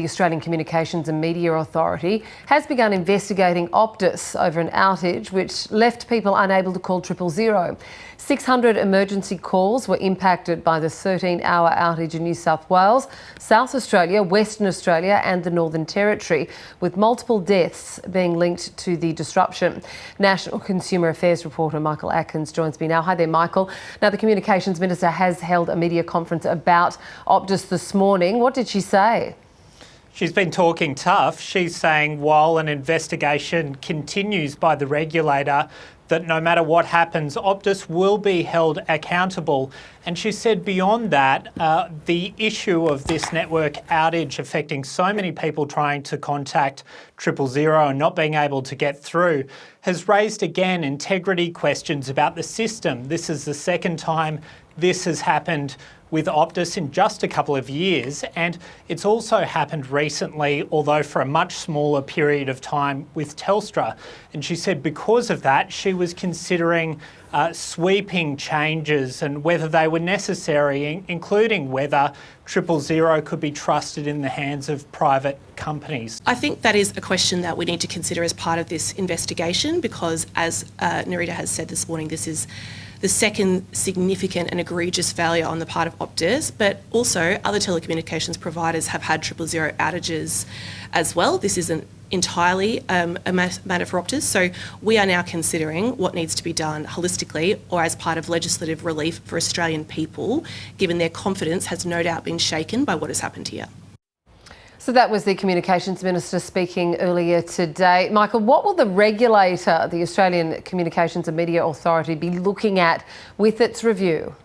Australian Communications and Media Authority has begun investigating Optus over an outage which left people unable to call 000. 600 emergency calls were impacted by the 13-hour outage in New South Wales, South Australia, Western Australia and the Northern Territory, with multiple deaths being linked to the disruption. National Consumer Affairs reporter Michael Atkins joins me now. Hi there, Michael. Now, the Communications Minister has held a media conference about Optus this morning. What did she say? She's been talking tough. She's saying while an investigation continues by the regulator, that no matter what happens, Optus will be held accountable. And she said beyond that, the issue of this network outage affecting so many people trying to contact 000 and not being able to get through has raised again integrity questions about the system. This is the second time this has happened with Optus in just a couple of years, and it's also happened recently, although for a much smaller period of time, with Telstra. And she said because of that, she was considering sweeping changes and whether they were necessary, including whether 000 could be trusted in the hands of private companies. I think that is a question that we need to consider as part of this investigation because, as Nerida has said this morning, this is the second significant and egregious failure on the part of Optus, but also other telecommunications providers have had 000 outages as well. This isn't entirely a matter for Optus, so we are now considering what needs to be done holistically or as part of legislative relief for Australian people, given their confidence has no doubt been shaken by what has happened here. So that was the Communications Minister speaking earlier today. Michael, what will the regulator, the Australian Communications and Media Authority, be looking at with its review?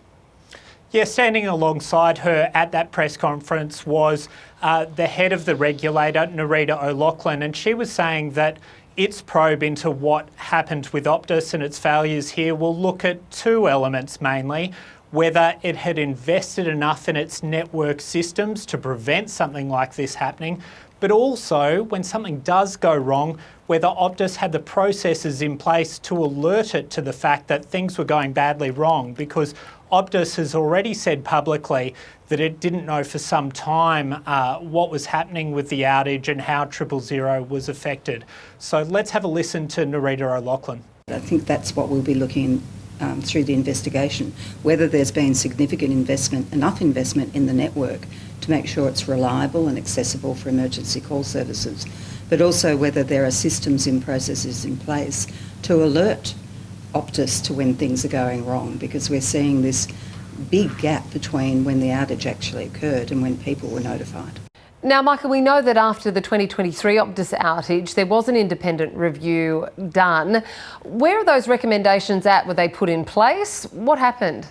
Yeah, standing alongside her at that press conference was the head of the regulator, Nerida O'Loughlin, and she was saying that its probe into what happened with Optus and its failures here will look at two elements mainly: whether it had invested enough in its network systems to prevent something like this happening, but also, when something does go wrong, whether Optus had the processes in place to alert it to the fact that things were going badly wrong, because Optus has already said publicly that it didn't know for some time what was happening with the outage and how 000 was affected. So let's have a listen to Nerida O'Loughlin. I think that's what we'll be looking through the investigation, whether there's been significant investment, enough investment in the network to make sure it's reliable and accessible for emergency call services, but also whether there are systems and processes in place to alert Optus to when things are going wrong, because we're seeing this big gap between when the outage actually occurred and when people were notified. Now, Michael, we know that after the 2023 Optus outage, there was an independent review done. Where are those recommendations at? Were they put in place? What happened?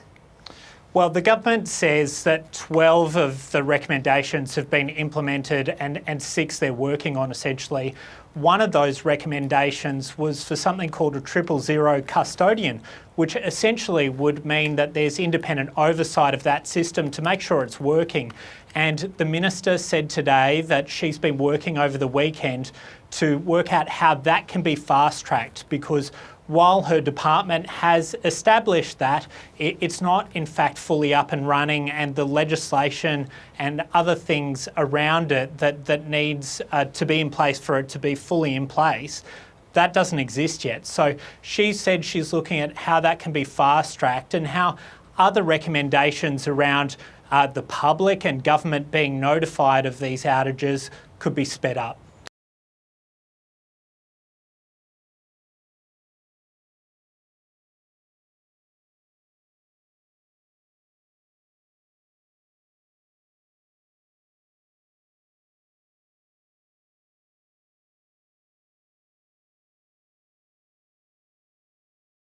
Well, the government says that 12 of the recommendations have been implemented and 6 they're working on, essentially. One of those recommendations was for something called a 000 custodian, which essentially would mean that there's independent oversight of that system to make sure it's working. And the Minister said today that she's been working over the weekend to work out how that can be fast-tracked, because while her department has established that, it's not in fact fully up and running, and the legislation and other things around it that needs to be in place for it to be fully in place, that doesn't exist yet. So she said she's looking at how that can be fast-tracked and how other recommendations around the public and government being notified of these outages could be sped up.